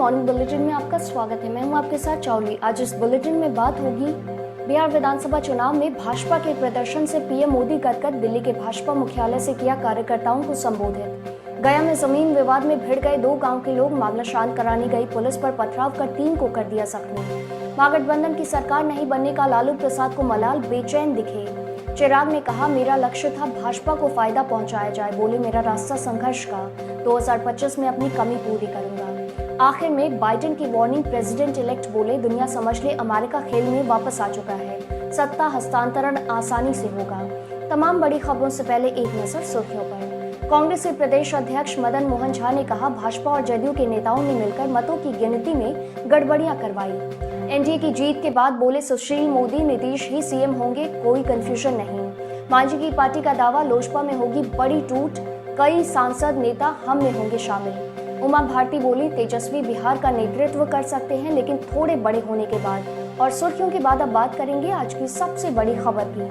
Morning bulletin में आपका स्वागत है। मैं हूं आपके साथ चावली। आज इस बुलेटिन में बात होगी बिहार विधानसभा चुनाव में भाजपा के प्रदर्शन से पीएम मोदी गदगद। दिल्ली के भाजपा मुख्यालय से किया कार्यकर्ताओं को संबोधित। गया में जमीन विवाद में भिड़ गए 2 गांव के लोग। मामला शांत कराने गई पुलिस पर पथराव कर 3 को कर दिया जख्मी। महागठबंधन की सरकार नहीं बनने का लालू प्रसाद को मलाल, बेचैन दिखे। चिराग ने कहा, मेरा लक्ष्य था भाजपा को फायदा पहुंचाया जाए। बोले, मेरा रास्ता संघर्ष का, 2025 में अपनी कमी पूरी करूंगा। आखिर में बाइडेन की वार्निंग। प्रेसिडेंट इलेक्ट बोले, दुनिया समझ ले अमेरिका खेल में वापस आ चुका है। सत्ता हस्तांतरण आसानी से होगा। तमाम बड़ी खबरों से पहले एक नजर सुर्खियों पर। कांग्रेस के प्रदेश अध्यक्ष मदन मोहन झा ने कहा, भाजपा और जदयू के नेताओं ने मिलकर मतों की गिनती में गड़बड़ियां करवाई। एनडीए की जीत के बाद बोले, सुशील मोदी नीतीश ही सीएम होंगे, कोई कंफ्यूजन नहीं। मांझी की पार्टी का दावा, लोजपा में होगी बड़ी टूट, कई सांसद नेता हम में होंगे शामिल। उमा भारती बोली, तेजस्वी बिहार का नेतृत्व कर सकते हैं लेकिन थोड़े बड़े होने के बाद। और सुर्खियों के बाद अब बात करेंगे आज की सबसे बड़ी खबर की।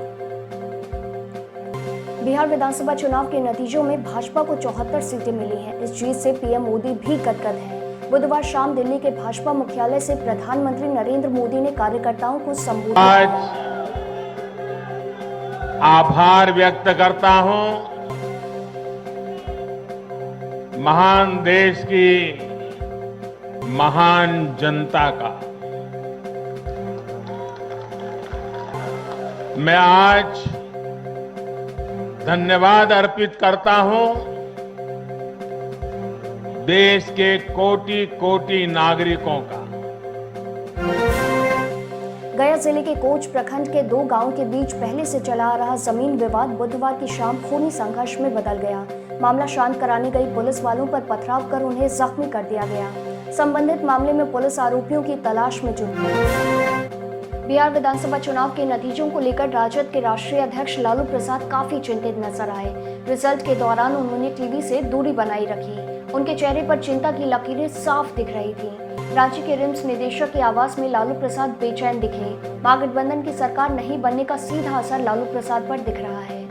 बिहार विधानसभा चुनाव के नतीजों में भाजपा को 74 सीटें मिली हैं। इस जीत से पीएम मोदी भी गदगद हैं। बुधवार शाम दिल्ली के भाजपा मुख्यालय से प्रधानमंत्री नरेंद्र मोदी ने कार्यकर्ताओं को संबोधित किया। आभार व्यक्त करता हूं महान देश की महान जनता का। मैं आज धन्यवाद अर्पित करता हूं देश के कोटि कोटि नागरिकों का। गया जिले के कोच प्रखंड के 2 गांवों के बीच पहले से चला आ रहा जमीन विवाद बुधवार की शाम खूनी संघर्ष में बदल गया। मामला शांत कराने गई पुलिस वालों पर पथराव कर उन्हें जख्मी कर दिया गया। संबंधित मामले में पुलिस आरोपियों की तलाश में जुटी है। बिहार विधानसभा चुनाव के नतीजों को लेकर राजद के राष्ट्रीय अध्यक्ष लालू प्रसाद काफी चिंतित नजर आए। रिजल्ट के दौरान उन्होंने टीवी से दूरी बनाई रखी। उनके चेहरे पर चिंता की लकीरें साफ दिख रही थी। रांची के रिम्स निदेशक के आवास में लालू प्रसाद बेचैन दिखे। महागठबंधन की सरकार नहीं बनने का सीधा असर लालू प्रसाद पर दिख रहा है।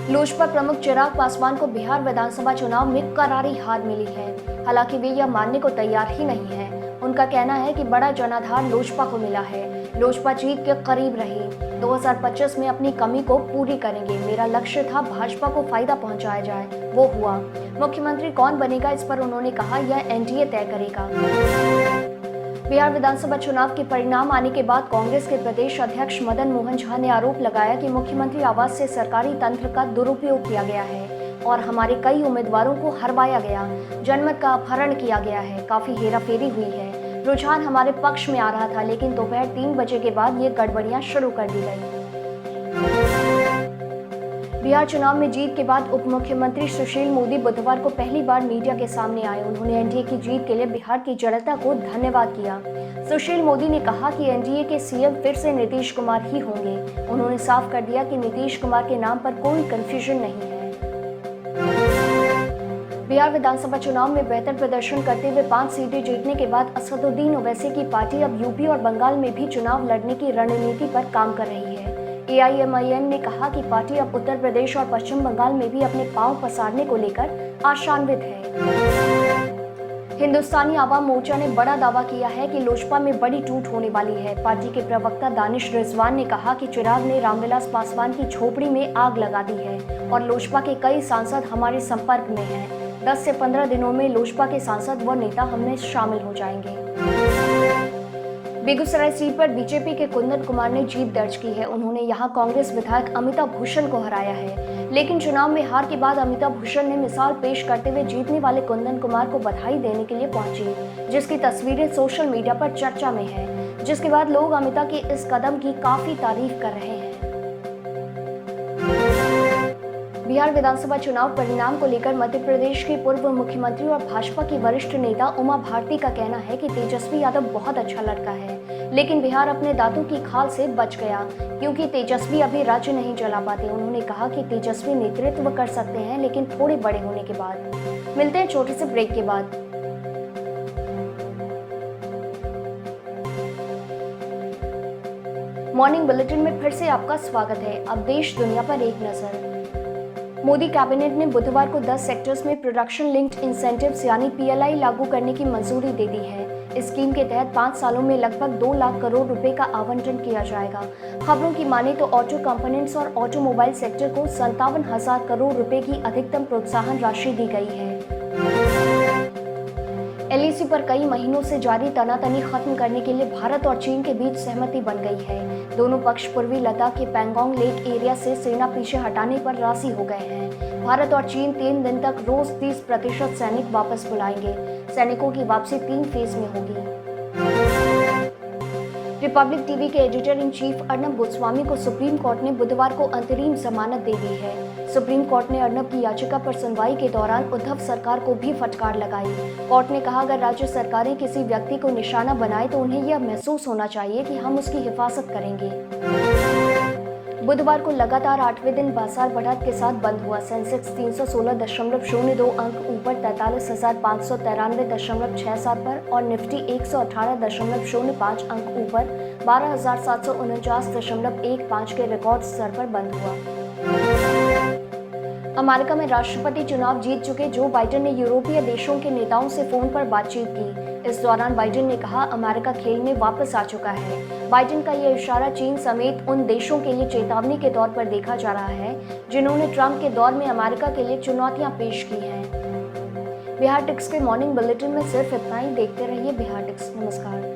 लोजपा प्रमुख चिराग पासवान को बिहार विधानसभा चुनाव में करारी हार मिली है। हालांकि वे यह मानने को तैयार ही नहीं है। उनका कहना है कि बड़ा जनाधार लोजपा को मिला है। लोजपा जीत के करीब रही। 2025 में अपनी कमी को पूरी करेंगे। मेरा लक्ष्य था भाजपा को फायदा पहुंचाया जाए, वो हुआ। मुख्यमंत्री कौन बनेगा, इस पर उन्होंने कहा, यह एनडीए तय करेगा। बिहार विधानसभा चुनाव के परिणाम आने के बाद कांग्रेस के प्रदेश अध्यक्ष मदन मोहन झा ने आरोप लगाया कि मुख्यमंत्री आवास से सरकारी तंत्र का दुरुपयोग किया गया है और हमारे कई उम्मीदवारों को हरवाया गया, जनमत का अपहरण किया गया है, काफी हेराफेरी हुई है। रुझान हमारे पक्ष में आ रहा था, लेकिन दोपहर 3 बजे के बाद ये गड़बड़ियां शुरू कर दी गई। बिहार चुनाव में जीत के बाद उप मुख्यमंत्री सुशील मोदी बुधवार को पहली बार मीडिया के सामने आए। उन्होंने एनडीए की जीत के लिए बिहार की जनता को धन्यवाद किया। सुशील मोदी ने कहा कि एनडीए के सीएम फिर से नीतीश कुमार ही होंगे। उन्होंने साफ कर दिया कि नीतीश कुमार के नाम पर कोई कंफ्यूजन नहीं है। बिहार विधानसभा चुनाव में बेहतर प्रदर्शन करते हुए 5 सीटें जीतने के बाद असदुद्दीन ओवैसी की पार्टी अब यूपी और बंगाल में भी चुनाव लड़ने की रणनीति पर काम कर रही है। एआईएमआईएम ने कहा कि पार्टी अब उत्तर प्रदेश और पश्चिम बंगाल में भी अपने पांव पसारने को लेकर आशान्वित है। हिंदुस्तानी आवाम मोर्चा ने बड़ा दावा किया है कि लोजपा में बड़ी टूट होने वाली है। पार्टी के प्रवक्ता दानिश रिजवान ने कहा कि चिराग ने रामविलास पासवान की झोपड़ी में आग लगा दी है और लोजपा के कई सांसद हमारे संपर्क में हैं। 10 से 15 दिनों में लोजपा के सांसद व नेता हममें शामिल हो जाएंगे। बेगूसराय सीट पर बीजेपी के कुंदन कुमार ने जीत दर्ज की है। उन्होंने यहां कांग्रेस विधायक अमिता भूषण को हराया है, लेकिन चुनाव में हार के बाद अमिता भूषण ने मिसाल पेश करते हुए जीतने वाले कुंदन कुमार को बधाई देने के लिए पहुंची, जिसकी तस्वीरें सोशल मीडिया पर चर्चा में है। जिसके बाद लोग अमिता के इस कदम की काफी तारीफ कर रहे हैं। बिहार विधानसभा चुनाव परिणाम को लेकर मध्य प्रदेश के पूर्व मुख्यमंत्री और भाजपा की वरिष्ठ नेता उमा भारती का कहना है कि तेजस्वी यादव बहुत अच्छा लड़का है, लेकिन बिहार अपने दांतों की खाल से बच गया क्योंकि तेजस्वी अभी राज्य नहीं चला पाते। उन्होंने कहा कि तेजस्वी नेतृत्व कर सकते हैं, लेकिन थोड़े बड़े होने के बाद। मिलते हैं छोटे से ब्रेक के बाद। मॉर्निंग बुलेटिन में फिर से आपका स्वागत है। अब देश दुनिया पर एक नजर। मोदी कैबिनेट ने बुधवार को 10 सेक्टर्स में प्रोडक्शन लिंक्ड इंसेंटिव्स यानी पीएलआई लागू करने की मंजूरी दे दी है। इस स्कीम के तहत 5 सालों में लगभग 2 लाख करोड़ रुपए का आवंटन किया जाएगा। खबरों की माने तो ऑटो कंपोनेंट्स और ऑटोमोबाइल सेक्टर को 57,000 करोड़ रुपए की अधिकतम प्रोत्साहन राशि दी गई है। एलएसी पर कई महीनों से जारी तनातनी खत्म करने के लिए भारत और चीन के बीच सहमति बन गई है। दोनों पक्ष पूर्वी लद्दाख के पैंगोंग लेक एरिया से सेना पीछे हटाने पर राजी हो गए हैं। भारत और चीन 3 दिन तक रोज 30% सैनिक वापस बुलाएंगे। सैनिकों की वापसी 3 फेज में होगी। रिपब्लिक टीवी के editor in chief Arnab Goswami को सुप्रीम कोर्ट ने बुधवार को अंतरिम जमानत दे दी है। सुप्रीम कोर्ट ने अर्नब की याचिका पर सुनवाई के दौरान उद्धव सरकार को भी फटकार लगाई। कोर्ट ने कहा, अगर राज्य सरकारें किसी व्यक्ति को निशाना बनाए तो उन्हें यह महसूस होना चाहिए कि हम उसकी हिफाजत करेंगे। बुधवार को लगातार 8वें दिन बाजार बढ़त के साथ बंद हुआ। सेंसेक्स 316.02 अंक ऊपर 43,593.67 पर और निफ्टी 118.05 अंक ऊपर 12,749.15 के रिकॉर्ड स्तर पर बंद हुआ। अमेरिका में राष्ट्रपति चुनाव जीत चुके जो बाइडेन ने यूरोपीय देशों के नेताओं से फोन पर बातचीत की। इस दौरान बाइडेन ने कहा, अमेरिका खेल में वापस आ चुका है। बाइडेन का यह इशारा चीन समेत उन देशों के लिए चेतावनी के तौर पर देखा जा रहा है जिन्होंने ट्रंप के दौर में अमेरिका के लिए चुनौतियां पेश की हैं। बिहार टिक्स के मॉर्निंग बुलेटिन में सिर्फ इतना ही। देखते रहिए बिहार टिक्स। नमस्कार।